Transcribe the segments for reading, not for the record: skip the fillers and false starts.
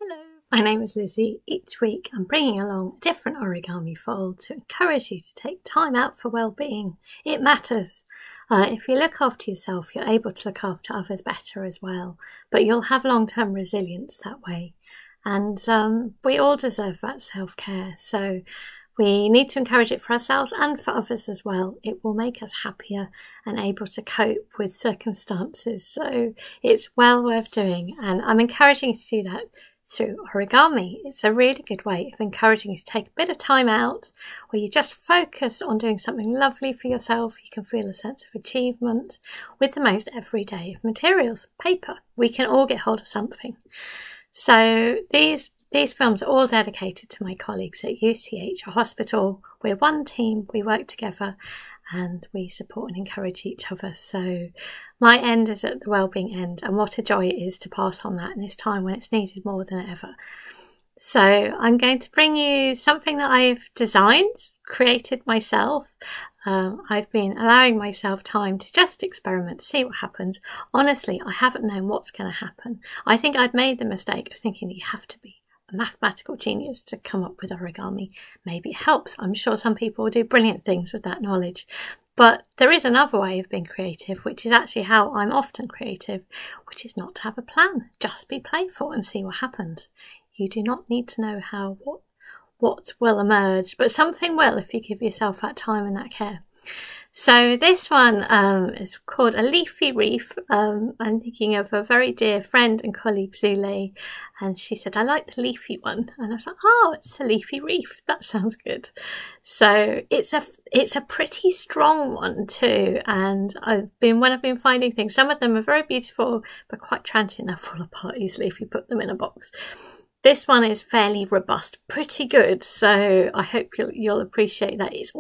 Hello, my name is Lizzie. Each week I'm bringing along a different origami fold to encourage you to take time out for well-being. It matters. If you look after yourself, you're able to look after others better as well, but you'll have long-term resilience that way. And we all deserve that self-care, so we need to encourage it for ourselves and for others as well. It will make us happier and able to cope with circumstances, so it's well worth doing, and I'm encouraging you to do that through origami. It's a really good way of encouraging you to take a bit of time out where you just focus on doing something lovely for yourself. You can feel a sense of achievement with the most everyday of materials, paper. We can all get hold of something. So these films are all dedicated to my colleagues at UCLH, a hospital. We're one team, we work together and we support and encourage each other. So my end is at the wellbeing end, and what a joy it is to pass on that in this time when it's needed more than ever. So I'm going to bring you something that I've designed, created myself. I've been allowing myself time to just experiment, to see what happens. Honestly, I haven't known what's going to happen. I think I'd made the mistake of thinking that you have to be a mathematical genius to come up with origami. Maybe it helps. I'm sure some people will do brilliant things with that knowledge. But there is another way of being creative, which is actually how I'm often creative, which is not to have a plan. Just be playful and see what happens. You do not need to know what will emerge, but something will if you give yourself that time and that care. So this one is called a leafy wreath. I'm thinking of a very dear friend and colleague, Zule, and she said, I like the leafy one. And I was like, oh, it's a leafy wreath. That sounds good. So it's a pretty strong one too. And when I've been finding things, some of them are very beautiful, but quite transient. They'll fall apart easily if you put them in a box. This one is fairly robust, pretty good, so I hope you'll appreciate that. It's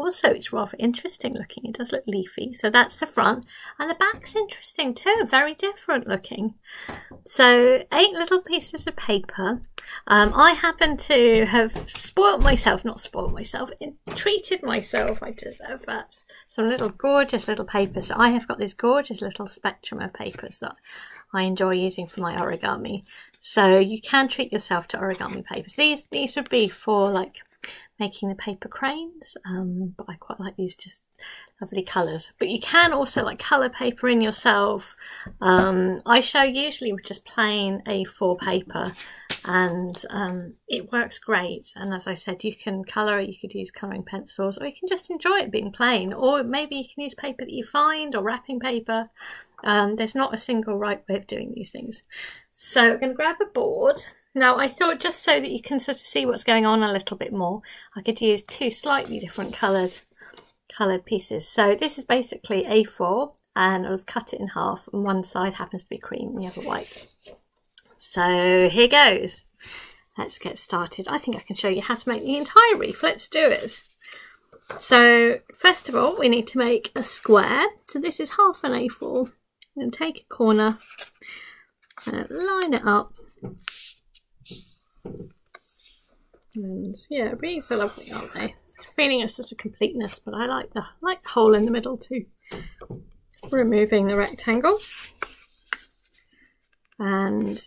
rather interesting looking. It does look leafy. So that's the front, and the back's interesting too, very different looking. So 8 little pieces of paper. I happen to have treated myself, I deserve that. Some little gorgeous little papers. So I have got this gorgeous little spectrum of papers that I enjoy using for my origami. So you can treat yourself to origami papers. These would be for like making the paper cranes, but I quite like these, just lovely colours. But you can also like colour paper in yourself. I show usually with just plain A4 paper, and it works great. And as I said, you can colour it, you could use colouring pencils, or you can just enjoy it being plain, or maybe you can use paper that you find, or wrapping paper. There's not a single right way of doing these things. So I'm going to grab a board. Now I thought, just so that you can sort of see what's going on a little bit more, I could use 2 slightly different coloured pieces. So this is basically A4, and I've cut it in half, and one side happens to be cream and the other white. So here goes. Let's get started. I think I can show you how to make the entire wreath. Let's do it. So first of all, we need to make a square. So this is half an A4. I'm going to take a corner, line it up, and yeah, wreaths are lovely, aren't they? Feeling of sort of completeness, but I like the hole in the middle too. Removing the rectangle, and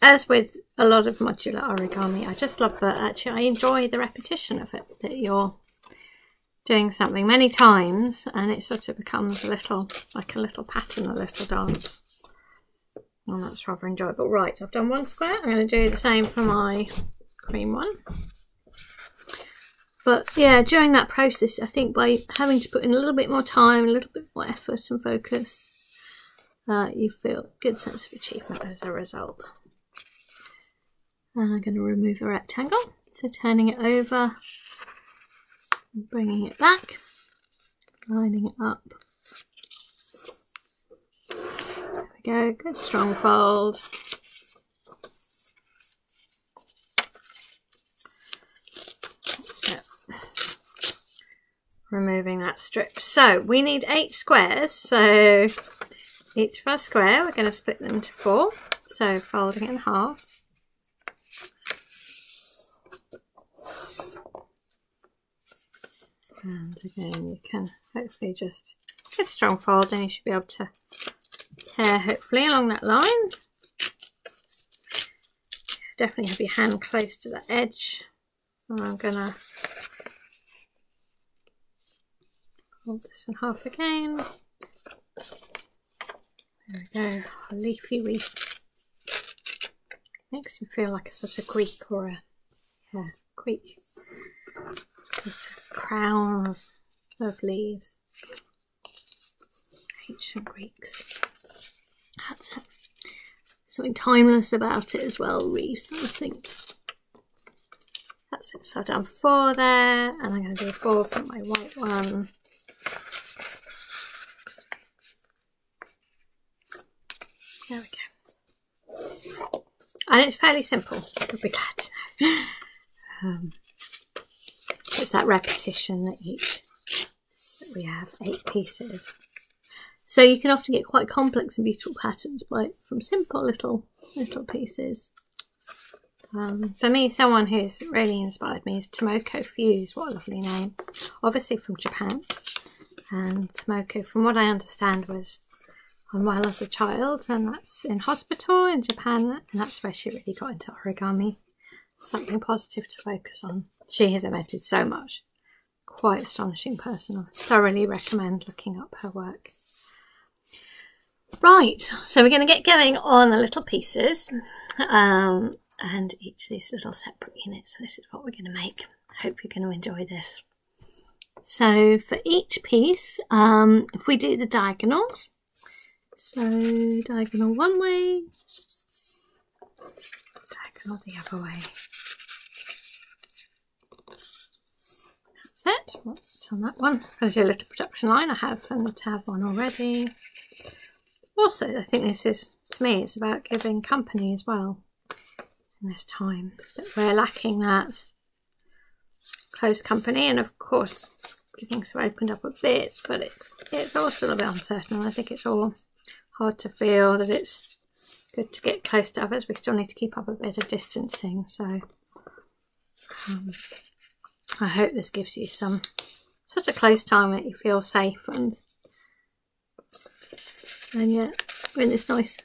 as with a lot of modular origami, I just love that. Actually, I enjoy the repetition of it, that you're doing something many times and it sort of becomes like a little pattern, a little dance. And that's rather enjoyable. Right, I've done one square. I'm going to do the same for my cream one. But yeah, during that process, I think by having to put in a little bit more time, a little bit more effort and focus, you feel a good sense of achievement as a result. And I'm going to remove the rectangle. So turning it over, bringing it back, lining it up. There we go, good strong fold. So, removing that strip. So we need 8 squares, so each of our square we're going to split them into 4. So folding it in half. And again, you can hopefully just get a strong fold, then you should be able to tear hopefully along that line. definitely have your hand close to the edge. And I'm going to fold this in half again. There we go, a leafy wreath. Makes me feel like such a Greek or a Greek sort of crown of leaves. Ancient Greeks. That's something timeless about it as well, wreaths, I think. That's it, so I've done 4 there, and I'm going to do 4 from my white one. There we go. And it's fairly simple, you'll be glad to know. It's that repetition that we have 8 pieces. So you can often get quite complex and beautiful patterns from simple little pieces. For me, someone who's really inspired me is Tomoko Fuse. What a lovely name. Obviously from Japan. And Tomoko, from what I understand, was unwell as a child, and that's in hospital in Japan, and that's where she really got into origami. Something positive to focus on. She has invented so much. Quite astonishing person. I thoroughly recommend looking up her work. Right, so we're going to get going on the little pieces, and each of these little separate units. So this is what we're going to make. I hope you're going to enjoy this. So for each piece, if we do the diagonals, so diagonal one way, diagonal the other way. That's it. What's on that one? I'm going to do a little production line. I have from the tab one already. Also, I think this is, to me, it's about giving company as well in this time. That we're lacking that close company, and of course, things have opened up a bit, but it's all still a bit uncertain. And I think it's all hard to feel that it's good to get close to others. We still need to keep up a bit of distancing. So I hope this gives you such a close time that you feel safe and yet we're in this nice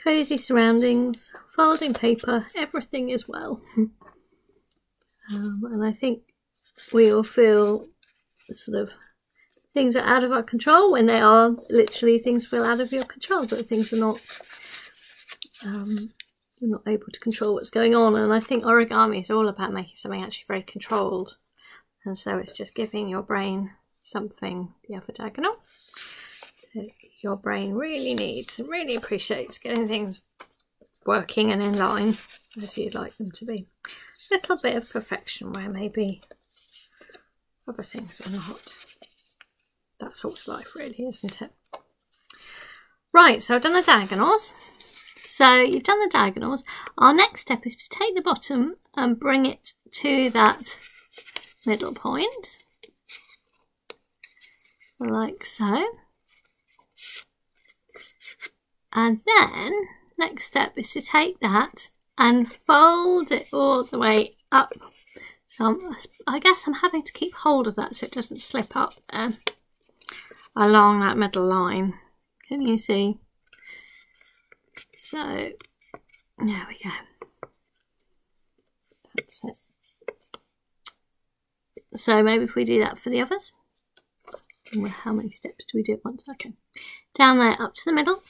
cosy surroundings, folding paper, everything as well. And I think we all feel sort of things are out of our control when they are. Literally, things feel out of your control, but things are not, you're not able to control what's going on. And I think origami is all about making something actually very controlled. And so it's just giving your brain something, the other diagonal, that your brain really needs and really appreciates, getting things working and in line as you'd like them to be. A little bit of perfection where maybe other things are not. That's always life really, isn't it? Right, so I've done the diagonals. So you've done the diagonals. Our next step is to take the bottom and bring it to that middle point, like so. And then next step is to take that and fold it all the way up. So I guess I'm having to keep hold of that so it doesn't slip up there along that middle line. Can you see? So there we go. That's it. So maybe if we do that for the others. How many steps do we do at once? Okay. Down there up to the middle.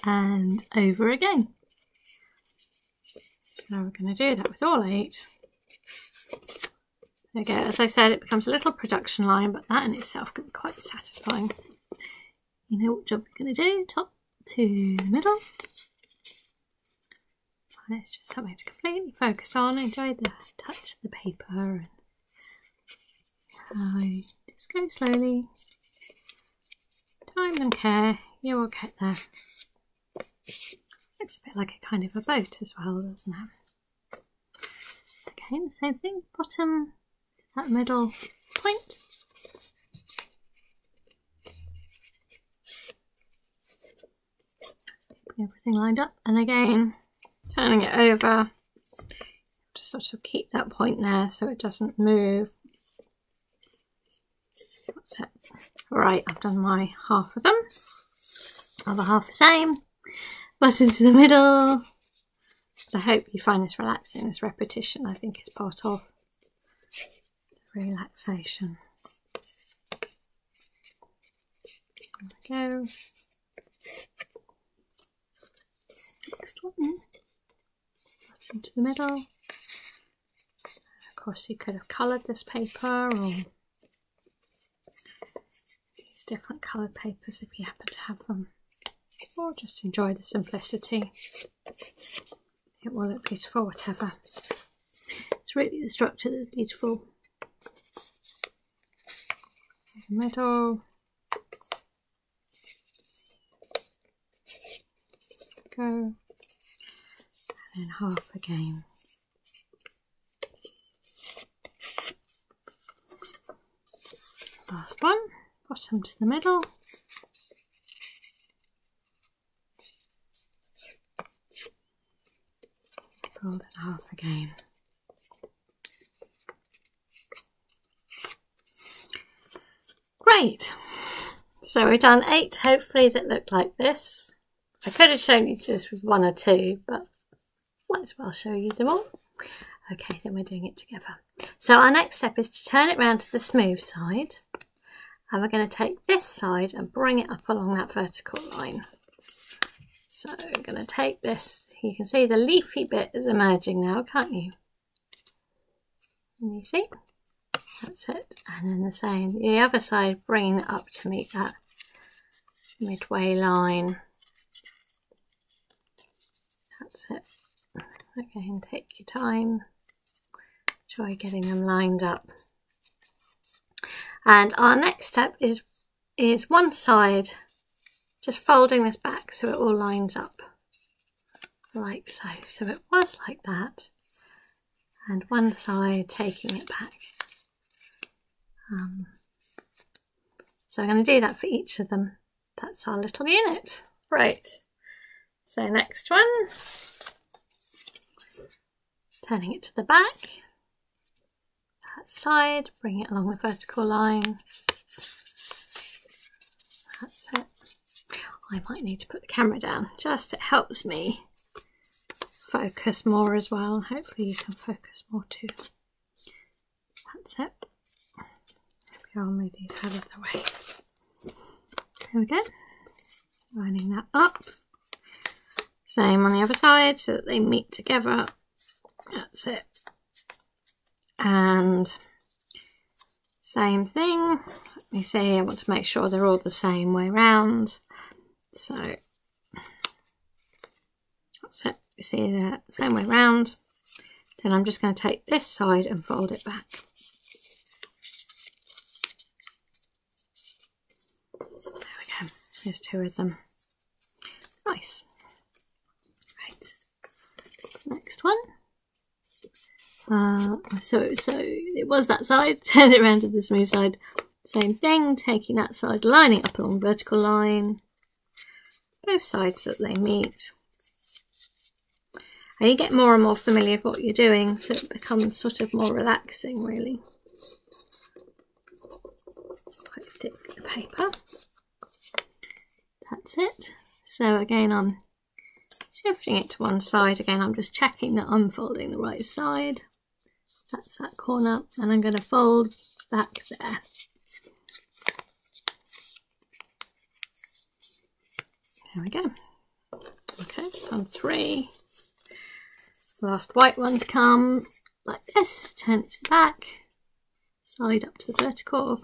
And over again. So we're going to do that with all 8. There we go. As I said, it becomes a little production line, but that in itself can be quite satisfying. You know what job we're going to do? Top to the middle. And it's just something to completely focus on. Enjoy the touch of the paper. And just go slowly. Time and care. You will get there. Looks a bit like a kind of a boat as well, doesn't it? Again, the same thing. Bottom, that middle point. Just keeping everything lined up. And again, turning it over. Just sort of keep that point there so it doesn't move. That's it. Right, I've done my half of them. Other half the same. button to the middle. I hope you find this relaxing. This repetition, I think, is part of relaxation. There we go. Next one. Button to the middle. Of course, you could have coloured this paper or use different coloured papers if you happen to have them, or just enjoy the simplicity. It will look beautiful, whatever. It's really the structure that's beautiful. The middle. Go. And then half again. Last one, bottom to the middle. Fold it half again. Great. So we've done 8 hopefully that look like this. I could have shown you just 1 or 2, but might as well show you them all. Okay, then we're doing it together. So our next step is to turn it round to the smooth side. And we're going to take this side and bring it up along that vertical line. So I'm going to take this. You can see the leafy bit is emerging now, can't you? Can you see? That's it. And then the same, the other side, bringing it up to meet that midway line. That's it. Again, take your time. Try getting them lined up. And our next step is one side just folding this back so it all lines up like so. So it was like that, and one side taking it back. So I'm going to do that for each of them. That's our little unit. Right. So next one, turning it to the back. That side, bring it along the vertical line. That's it. I might need to put the camera down, just it helps me focus more as well. Hopefully you can focus more too. That's it. There we go, I'll move these out of the way. There we go. Lining that up. Same on the other side so that they meet together. That's it. And same thing. Let me see, I want to make sure they're all the same way round. So that's it. You see the same way round. Then I'm just going to take this side and fold it back. There we go. There's 2 of them. Nice. Right. Next one. So it was that side, turn it around to the smooth side, same thing, taking that side, lining up along the vertical line, both sides so that they meet. And you get more and more familiar with what you're doing, so it becomes sort of more relaxing, really. Quite thick paper. That's it. So again, I'm shifting it to one side. Again, I'm just checking that I'm folding the right side. That's that corner, and I'm going to fold back there. There we go. Okay, done 3. Last white one to come, like this. Turn it to the back, side up to the vertical.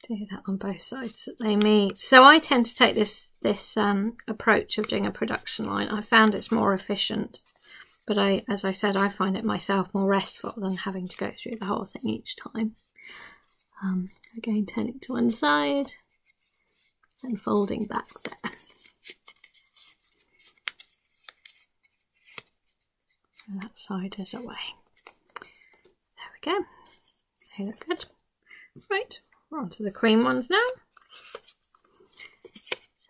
Do that on both sides so that they meet. So I tend to take this approach of doing a production line. I found it's more efficient. But as I said, I find it myself more restful than having to go through the whole thing each time. Again, turning to one side and folding back there. And that side is away. There we go. They look good. Right, we're on to the cream ones now.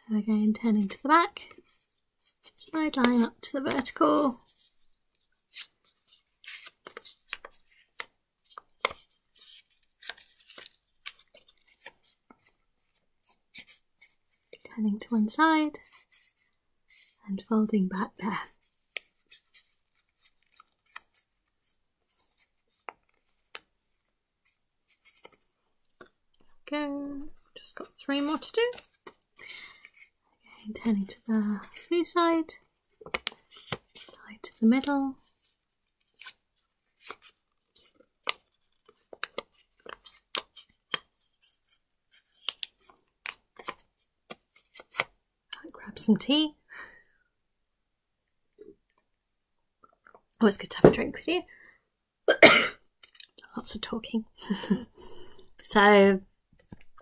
So again, turning to the back, side line up to the vertical. Turning to one side, and folding back there. Go. Just got 3 more to do. Again, turning to the smooth side, side to the middle. Grab some tea. Always good to have a drink with you. Lots of talking. So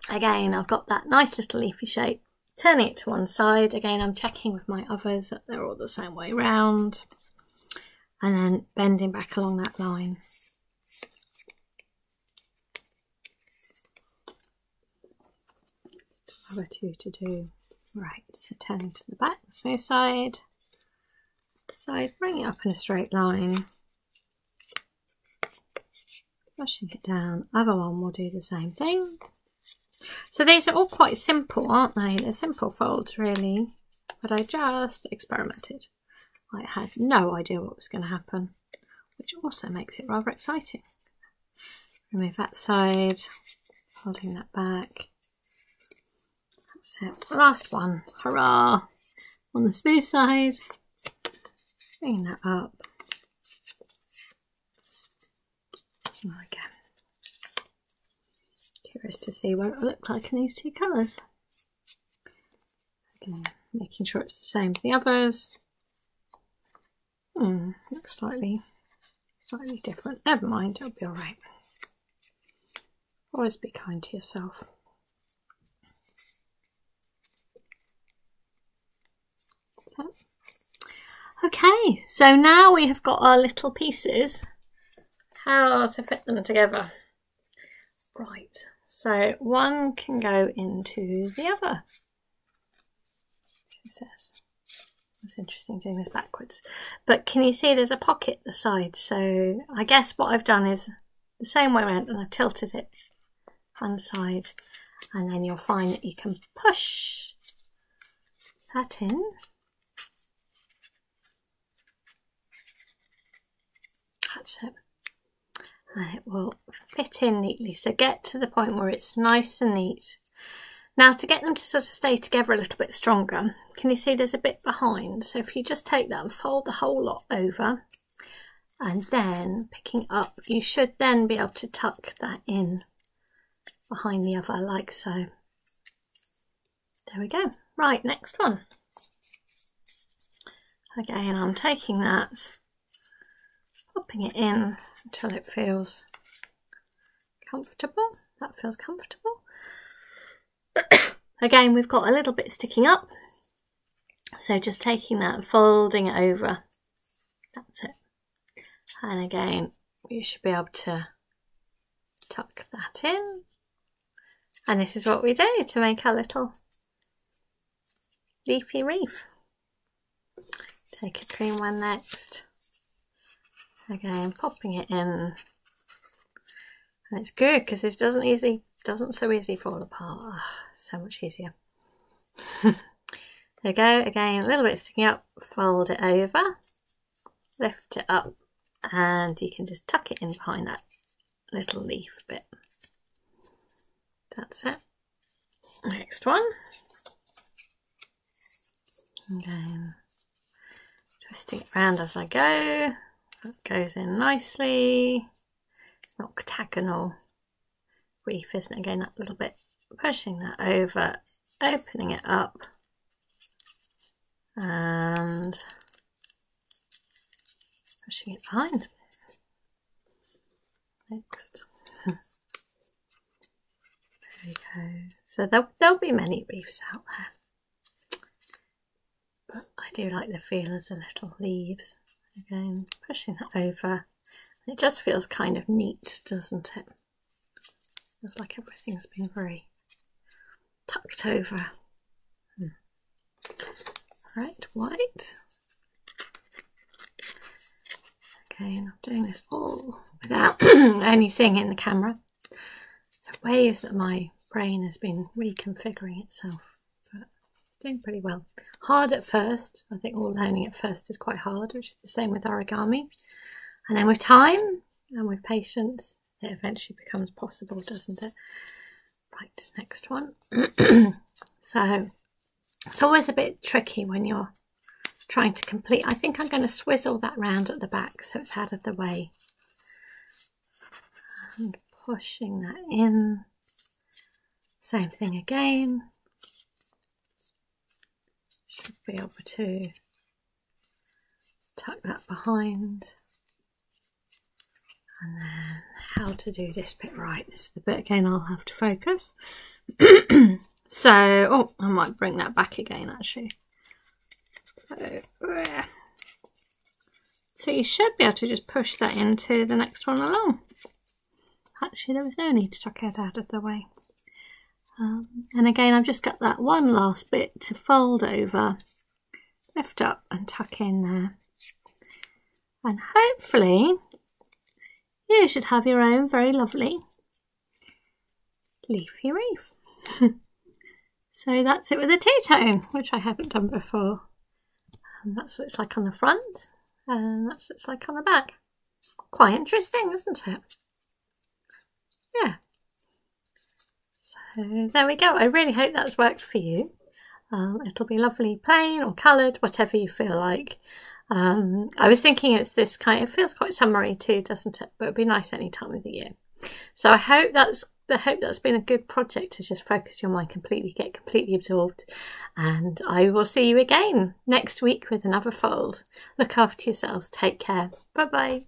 again, I've got that nice little leafy shape. Turning it to one side. Again, I'm checking with my others that they're all the same way round. And then bending back along that line. Just another 2 to do. Right, so turning to the back, the smooth side. Bring it up in a straight line. Brushing it down. Other one will do the same thing. So these are all quite simple, aren't they? They're simple folds really, but I just experimented. I had no idea what was going to happen, which also makes it rather exciting. Remove that side, holding that back. That's it. Last one, hurrah! On the smooth side, bringing that up. Again. Curious to see what it will look like in these 2 colours. Again, making sure it's the same as the others. Looks slightly different. Never mind, it'll be alright. Always be kind to yourself. So. Okay, so now we have got our little pieces. How to fit them together. Right, so one can go into the other. It says. It's interesting doing this backwards. But can you see there's a pocket at the side? So I guess what I've done is the same way around and I've tilted it one side. And then you'll find that you can push that in. That's it. And it will fit in neatly. So get to the point where it's nice and neat. Now to get them to sort of stay together a little bit stronger, can you see there's a bit behind? So if you just take that and fold the whole lot over and then picking up, you should then be able to tuck that in behind the other like so. There we go. Right, next one. Again, I'm taking that, popping it in until it feels comfortable. That feels comfortable. Again, we've got a little bit sticking up, so just taking that and folding it over. That's it. And again, you should be able to tuck that in. And this is what we do to make our little leafy wreath. Take a cream one next. Again, popping it in, and it's good because this doesn't so easily fall apart. Oh, so much easier. There we go. Again, a little bit sticking up. Fold it over, lift it up, and you can just tuck it in behind that little leaf bit. That's it. Next one. Again, twisting it around as I go. That goes in nicely. It's not octagonal wreath, isn't it? Again, that little bit, pushing that over, opening it up, and pushing it behind. Next. There we go. So there'll be many wreaths out there, but I do like the feel of the little leaves. Again, pushing that over. It just feels kind of neat, doesn't it? Feels like everything's been very tucked over. Right, white. Okay, and I'm doing this all without only seeing it in the camera. The ways that my brain has been reconfiguring itself, but it's doing pretty well. Hard at first. I think all learning at first is quite hard, which is the same with origami. And then with time and with patience, it eventually becomes possible, doesn't it? Right, next one. So it's always a bit tricky when you're trying to complete. I think I'm going to swizzle that round at the back so it's out of the way. And pushing that in. Same thing again. Should be able to tuck that behind. And then how to do this bit right. This is the bit again I'll have to focus. So, oh, I might bring that back again actually. So you should be able to just push that into the next one along. Actually, there was no need to tuck it out of the way. And again, I've just got that one last bit to fold over, lift up and tuck in there. And hopefully you should have your own very lovely leafy wreath. So that's it with a two-tone, which I haven't done before. And that's what it's like on the front, and that's what it's like on the back. Quite interesting, isn't it? Yeah. So there we go. I really hope that's worked for you. It'll be lovely plain or coloured, whatever you feel like. I was thinking it's this kind, it feels quite summery too, doesn't it? But it'd be nice any time of the year. So I hope that's been a good project to just focus your mind completely, get completely absorbed. And I will see you again next week with another fold. Look after yourselves. Take care. Bye bye.